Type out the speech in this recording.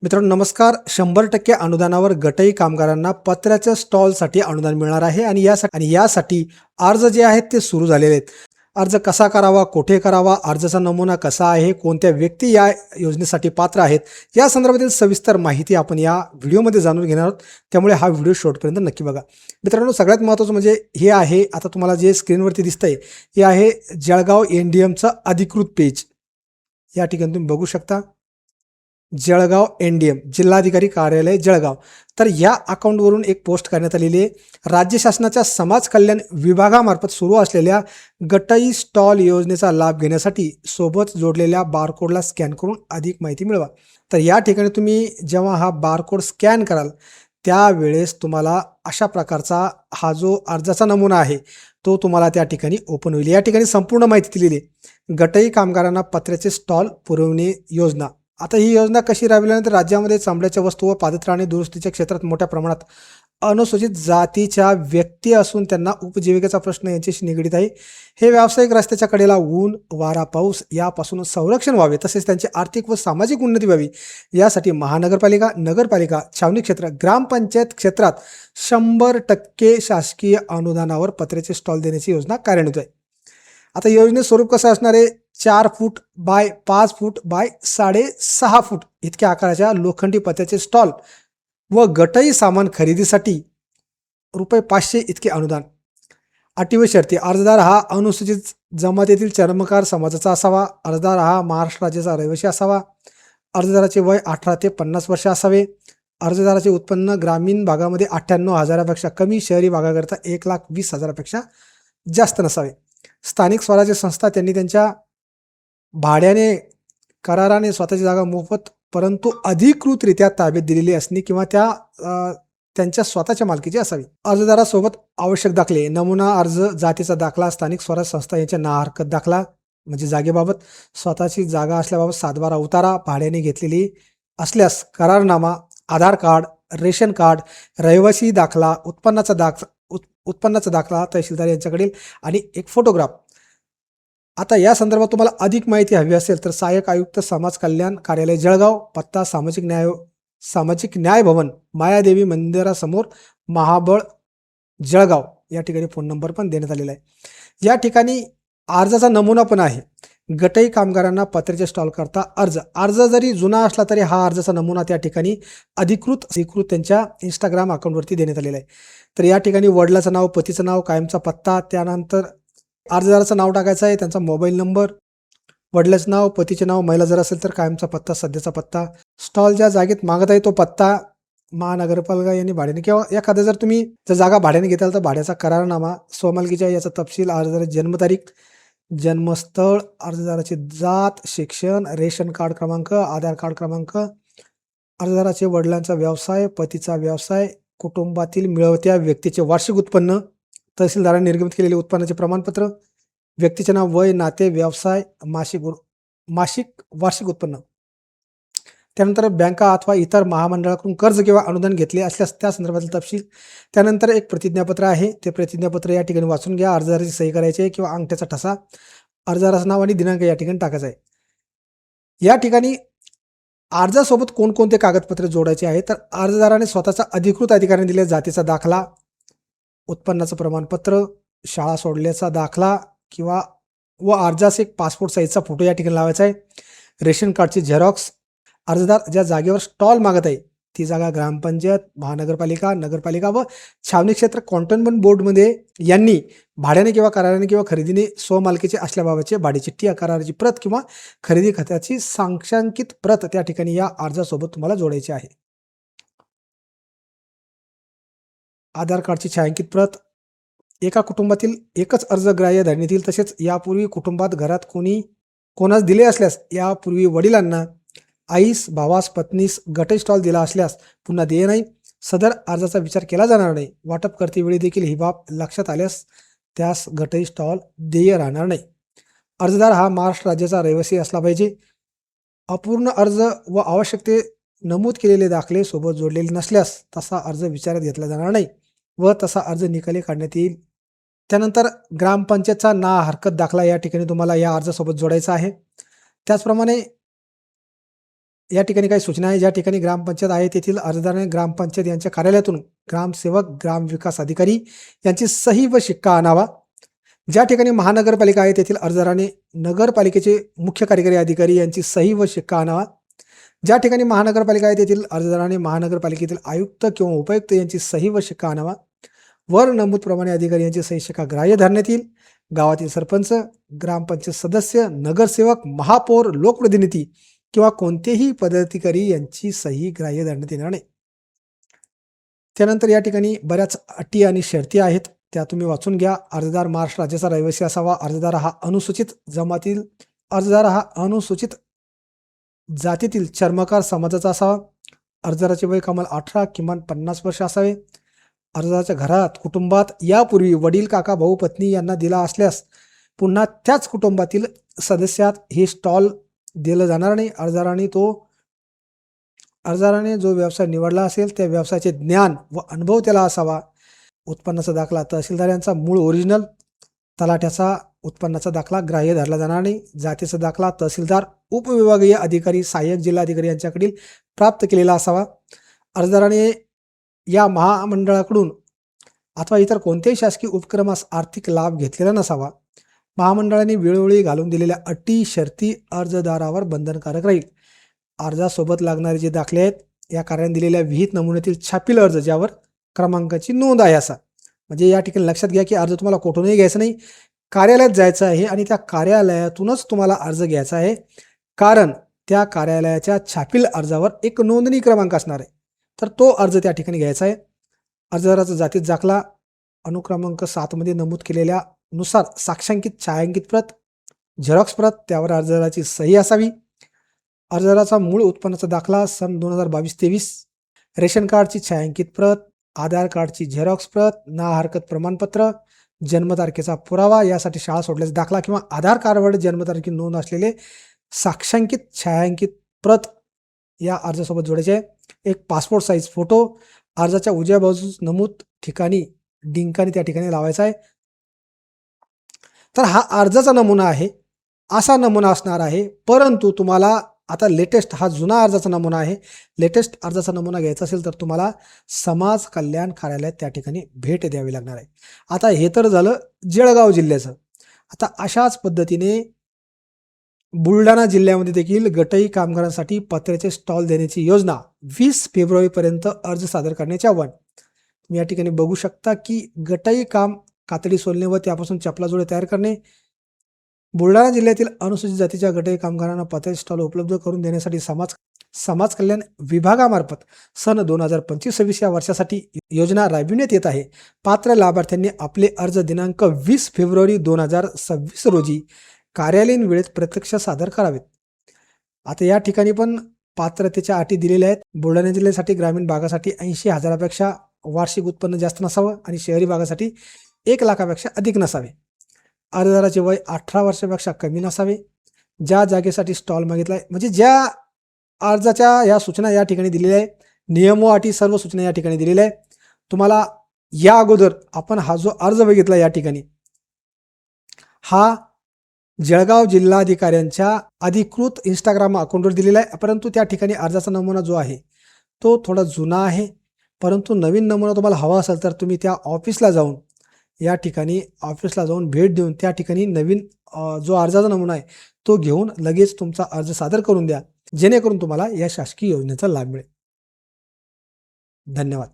मित्रांनो नमस्कार. 100% अनुदानावर गटई कामगारांना पत्र्याच्या स्टॉलसाठी अनुदान मिळणार आहे आणि यासाठी अर्ज जे आहेत ते सुरू झालेले आहेत. अर्ज कसा करावा, कुठे करावा, अर्जाचा नमुना कसा आहे, कोणत्या व्यक्ती या योजनेसाठी पात्र आहेत, या संदर्भातील सविस्तर माहिती आपण या व्हिडिओमध्ये जाणून घेणार आहोत. त्यामुळे हा व्हिडिओ शेवटपर्यंत नक्की बघा. मित्रांनो सगळ्यात महत्त्वाचं म्हणजे हे आहे, आता तुम्हाला जे स्क्रीनवरती दिसतंय हे आहे जळगाव एनडीएमचं अधिकृत पेज. या ठिकाणी तुम्ही बघू शकता जळगाव एनडीएम जिल्हाधिकारी कार्यालय जळगाव. तर या अकाउंटवरून एक पोस्ट करण्यात आलेली आहे. राज्य शासनाच्या समाज कल्याण विभागामार्फत सुरू असलेल्या गटई स्टॉल योजनेचा लाभ घेण्यासाठी सोबत जोडलेल्या बारकोडला स्कॅन करून अधिक माहिती मिळवा. तर या ठिकाणी तुम्ही जेव्हा हा बारकोड स्कॅन कराल त्यावेळेस तुम्हाला अशा प्रकारचा हा जो अर्जाचा नमुना आहे तो तुम्हाला त्या ठिकाणी ओपन होईल. या ठिकाणी संपूर्ण माहिती दिलेली आहे. गटई कामगारांना पत्र्याचे स्टॉल पुरवणे योजना. आता ही योजना कशी राबविल्यानंतर राज्यामध्ये चामड्याच्या वस्तू व पादत्राणे दुरुस्तीच्या क्षेत्रात मोठ्या प्रमाणात अनुसूचित जातीच्या व्यक्ती असून त्यांना उपजीविकेचा प्रश्न यांच्याशी निगडीत आहे. हे व्यावसायिक रस्त्याच्या कडेला ऊन, वारा, पाऊस यापासून संरक्षण व्हावे तसेच त्यांची आर्थिक व सामाजिक उन्नती व्हावी यासाठी महानगरपालिका, नगरपालिका, छावणी क्षेत्र, ग्रामपंचायत क्षेत्रात 100% शासकीय अनुदानावर पत्र्याचे स्टॉल देण्याची योजना कार्यान्वित आहे. आता योजनेचं स्वरूप कसं असणार आहे? 4 फूट बाय 5 फूट बाय 6.5 फूट इतक्या आकाराच्या लोखंडी पत्र्याचे स्टॉल व गटई सामान खरेदीसाठी ₹500 इतके अनुदान. अटी व शर्ती. अर्जदार हा अनुसूचित जमातीतील चर्मकार समाजाचा असावा. अर्जदार हा महाराष्ट्र राज्याचा रहिवासी असावा. अर्जदाराचे वय 18 ते 50 वर्ष असावे. अर्जदाराचे उत्पन्न ग्रामीण भागामध्ये 98,000पेक्षा कमी, शहरी भागाकरता 1,20,000पेक्षा जास्त नसावे. स्थानिक स्वराज्य संस्था त्यांनी त्यांच्या भाड्याने, कराराने स्वतःची जागा मोफत परंतु अधिकृतरित्या ताब्यात दिलेली असणे किंवा त्यांच्या स्वतःच्या मालकीची असावी. अर्जदारासोबत आवश्यक दाखले: नमुना अर्ज, जातीचा दाखला, स्थानिक स्वराज्य संस्था यांच्या ना हरकत दाखला म्हणजे जागेबाबत, स्वतःची जागा असल्याबाबत सातबारा उतारा, भाड्याने घेतलेली असल्यास करारनामा, आधार कार्ड, रेशन कार्ड, रहिवासी दाखला, उत्पन्नाचा दाखला तहसीलदार यांच्याकडील आणि एक फोटोग्राफ. आता या संदर्भात तुम्हाला अधिक माहिती हवी असेल तर सहाय्यक आयुक्त समाज कल्याण कार्यालय जळगाव, पत्ता सामाजिक न्याय भवन, मायादेवी मंदिरासमोर, महाबळ, जळगाव या ठिकाणी फोन नंबर पण देण्यात आलेला आहे. या ठिकाणी अर्जाचा नमुना पण आहे. गटई कामगारांना पत्र्याचे स्टॉल करता अर्ज जरी जुना असला तरी हा अर्जाचा नमुना त्या ठिकाणी अधिकृत त्यांच्या इंस्टाग्राम अकाउंटवरती देण्यात आलेला आहे. तर या ठिकाणी वडिलाचं नाव, पतीचं नाव, कायमचा पत्ता, त्यानंतर अर्जदाराचं नाव टाकायचं आहे, त्यांचा मोबाईल नंबर, वडिलाचं नाव, पतीचे नाव, महिला जर असेल तर कायमचा पत्ता, सध्याचा पत्ता, स्टॉल ज्या जागेत मागत आहे तो पत्ता, महानगरपालिका यांनी भाड्याने किंवा एखादं जर जागा भाड्याने घेताल तर भाड्याचा करारनामा, स्वमालकीच्या याचा तपशील, अर्जदाराची जन्मतारीख, जन्मस्थळ, अर्जदाराची जात, शिक्षण, रेशन कार्ड क्रमांक, आधार कार्ड क्रमांक, अर्जदाराचे वडिलांचा व्यवसाय, पतीचा व्यवसाय, कुटुंबातील मिळवत्या व्यक्तीचे वार्षिक उत्पन्न, तहसीलदारांनी निर्गमित केलेले उत्पन्नाचे प्रमाणपत्र, व्यक्तीचे नाव, वय, नाते, व्यवसाय, मासिक वार्षिक उत्पन्न. त्यानंतर बँका अथवा इतर महामंडळाकडून कर्ज किंवा अनुदान घेतले असल्यास त्या संदर्भातील तपशील. त्यानंतर एक प्रतिज्ञापत्र आहे, ते प्रतिज्ञापत्र या ठिकाणी वाचून घ्या. अर्जदाराची सही करायची आहे किंवा अंगठ्याचा ठसा, अर्जदाराचं नाव आणि दिनांक या ठिकाणी टाकायचा आहे. या ठिकाणी अर्जासोबत कोणकोणते कागदपत्रे जोडायचे आहे तर अर्जदाराने स्वतःचा अधिकृत अधिकाऱ्याने दिलेला जातीचा दाखला, उत्पन्नाचं प्रमाणपत्र, शाळा सोडल्याचा दाखला व अर्जास एक पासपोर्ट साईजचा फोटो या ठिकाणी लावायचा आहे. रेशन कार्डची झेरॉक्स. अर्जदार ज्या जागेवर स्टॉल मागत आहे ती जागा ग्रामपंचायत, महानगरपालिका, नगरपालिका व छावणी क्षेत्र कॉन्टोनमेंट बोर्डमध्ये यांनी भाड्याने किंवा कराराने किंवा खरेदीने स्वमालकीचे असल्याबाबतचे भाडे चिठ्ठी, कराराची प्रत किंवा खरेदी खात्याची सांख्यांकित प्रत त्या ठिकाणी या अर्जासोबत तुम्हाला जोडायची आहे. आधार कार्डची छायांकित प्रत. एका कुटुंबातील एकच अर्जग्राह्य धरण्यात येईल. तसेच यापूर्वी कुटुंबात घरात कोणास दिले असल्यास यापूर्वी वडिलांना, आईस, भावास, पत्नीस गटई स्टॉल दिला असल्यास पुन्हा देय नाही. सदर अर्जाचा विचार केला जाणार नाही. वाटप करतेवेळी देखील ही बाब लक्षात आल्यास त्यास गटई स्टॉल देय राहणार नाही. अर्जदार हा महाराष्ट्र राज्याचा रहिवासी असला पाहिजे. अपूर्ण अर्ज व आवश्यक ते नमूद केलेले दाखले सोबत जोडलेले नसल्यास तसा अर्ज विचारात घेतला जाणार नाही व तसा अर्ज निकाली काढण्यात येईल. त्यानंतर ग्रामपंचायतचा ना हरकत दाखला या ठिकाणी तुम्हाला या अर्जासोबत जोडायचा आहे. त्याचप्रमाणे या ठिकाणी काही सूचना आहे. ज्या ठिकाणी ग्रामपंचायत आहे तेथील अर्जदाराने ग्रामपंचायत यांच्या कार्यालयातून ग्रामसेवक, ग्रामविकास अधिकारी यांची सही व शिक्का आणावा. ज्या ठिकाणी महानगरपालिका आहे तेथील अर्जदाराने नगरपालिकेचे मुख्य कार्यकारी अधिकारी यांची सही व शिक्का आणावा. ज्या ठिकाणी महानगरपालिका आहे तेथील अर्जदाराने महानगरपालिकेतील आयुक्त किंवा उपायुक्त यांची सही व शिक्का आणावा. वर नमूदप्रमाणे अधिकारी यांची सही शिक्का ग्राह्य धरण्यात येईल. गावातील सरपंच, ग्रामपंचायत सदस्य, नगरसेवक, महापौर, लोकप्रतिनिधी किंवा कोणतेही पदाधिकारी यांची सही ग्राह्य धरण्यात येणार नाही. त्यानंतर या ठिकाणी बऱ्याच अटी आणि शर्ती आहेत, त्या तुम्ही वाचून घ्या. अर्जदार महाराष्ट्र राज्याचा रहिवासी असावा. अर्जदार हा अनुसूचित जातीतील चर्मकार समाजाचा असावा. अर्जदाराचे वय कमाल 18 किमान 50 वर्ष असावे. अर्जदाराच्या घरात कुटुंबात यापूर्वी वडील, काका, भाऊ, पत्नी यांना दिला असल्यास पुन्हा त्याच कुटुंबातील सदस्यात हे स्टॉल दिलं जाणार नाही. अर्जदाराने जो व्यवसाय निवडला असेल त्या व्यवसायाचे ज्ञान व अनुभव त्याला असावा. उत्पन्नाचा दाखला तहसीलदार यांचा मूळ ओरिजिनल, तलाठ्याचा उत्पन्नाचा दाखला ग्राह्य धरला जाणार नाही. जातीचा दाखला तहसीलदार, उपविभागीय अधिकारी, सहाय्यक जिल्हाधिकारी यांच्याकडील प्राप्त केलेला असावा. अर्जदाराने या महामंडळाकडून अथवा इतर कोणत्याही शासकीय उपक्रमास आर्थिक लाभ घेतलेला नसावा. महामंडळाने वेळोवेळी घालून दिलेल्या अटी शर्ती अर्जदारावर बंधनकारक राहील. अर्जासोबत लागणारे जे दाखले आहेत या कार्याने दिलेल्या विहित नमुन्यातील छापील अर्ज ज्यावर क्रमांकाची नोंद आहे असा. म्हणजे या ठिकाणी लक्षात घ्या की अर्ज तुम्हाला कुठूनही घ्यायचा नाही, कार्यालयात जायचं आहे आणि त्या कार्यालयातूनच तुम्हाला अर्ज घ्यायचा आहे, कारण त्या कार्यालयाच्या छापील अर्जावर एक नोंदणी क्रमांक असणार आहे. तर तो अर्ज त्या ठिकाणी घ्यायचा आहे. अर्जदाराचा जातीचा दाखला अनुक्रमांक 7 मध्ये नमूद केलेल्या नुसार साक्षांकित छायांकित प्रत, झेरॉक्स प्रत, त्यावर अर्जदाराची सही असावी. अर्जदाराचा मूळ उत्पन्नाचा दाखला सन 2022-23, रेशन कार्डची छायांकित प्रत, आधार कार्डची झेरॉक्स प्रत, ना हरकत प्रमाणपत्र, जन्मतारखेचा पुरावा, यासाठी शाळा सोडल्याचा दाखला किंवा आधार कार्डवर जन्मतारखे नोंद असलेले साक्षांकित छायांकित प्रत या अर्जासोबत जोडायचे आहे. एक पासपोर्ट साईज फोटो, अर्जाच्या उजव्या बाजूस नमूद ठिकाणी डिंकाने त्या ठिकाणी लावायचा आहे. तर हा अर्जाचा नमुना आहे, असा नमुना असणार आहे. परंतु तुम्हाला आता लेटेस्ट, हा जुना अर्जाचा नमुना आहे, लेटेस्ट अर्जाचा नमुना घ्यायचा असेल तर तुम्हाला समाज कल्याण कार्यालयात त्या ठिकाणी भेट द्यावी लागणार आहे. आता हे तर झालं जळगाव जिल्ह्याचं. आता अशाच पद्धतीने बुलढाणा जिल्ह्यामध्ये देखील गटई कामगारांसाठी पत्र्याचे स्टॉल देण्याची योजना 20 फेब्रुवारीपर्यंत अर्ज सादर करण्याचे आव्हान. तुम्ही या ठिकाणी बघू शकता की गटई काम, कातडी सोलणे व त्यापासून चपला जोडे तयार करणे. बुलढाणा जिल्ह्यातील अनुसूचित जातीच्या गटई कामगारांना पत्र्याचे स्टॉल उपलब्ध करून देण्यासाठी समाज कल्याण विभागामार्फत सन 2025-26 या वर्षासाठी योजना राबविण्यात येत आहे. पात्र लाभार्थ्यांनी आपले अर्ज दिनांक 20 फेब्रुवारी 2026 रोजी कार्यालयीन वेळेत प्रत्यक्ष सादर करावेत. आता या ठिकाणी पण पात्रतेच्या अटी दिलेल्या आहेत. बुलढाणा जिल्ह्यासाठी ग्रामीण भागासाठी 80,000पेक्षा वार्षिक उत्पन्न जास्त नसावं आणि शहरी भागासाठी 1 लाखापेक्षा अधिक नसावे. अर्जदाराचे वय 18 वर्षापेक्षा कमी नसावे. ज्या जागेसाठी स्टॉल मागितला आहे, म्हणजे ज्या अर्जाच्या या सूचना या ठिकाणी दिलेल्या आहेत, नियम व अटी सर्व सूचना या ठिकाणी दिलेल्या आहेत. तुम्हाला या अगोदर आपण हा जो अर्ज बघितला या ठिकाणी, हा जळगाव जिल्हाधिकाऱ्यांच्या अधिकृत इंस्टाग्राम अकाउंटवर दिलेला आहे. परंतु त्या ठिकाणी अर्जाचा नमुना जो आहे तो थोडा जुना आहे. परंतु नवीन नमुना तुम्हाला हवा असेल तर तुम्ही त्या ऑफिसला जाऊन, या ठिकाणी ऑफिसला जाऊन भेट देऊन त्या ठिकाणी नवीन जो अर्जाचा नमुना आहे तो घेऊन लगेच तुमचा अर्ज सादर करून द्या, जेणेकरून तुम्हाला या शासकीय योजनेचा लाभ मिळेल. धन्यवाद.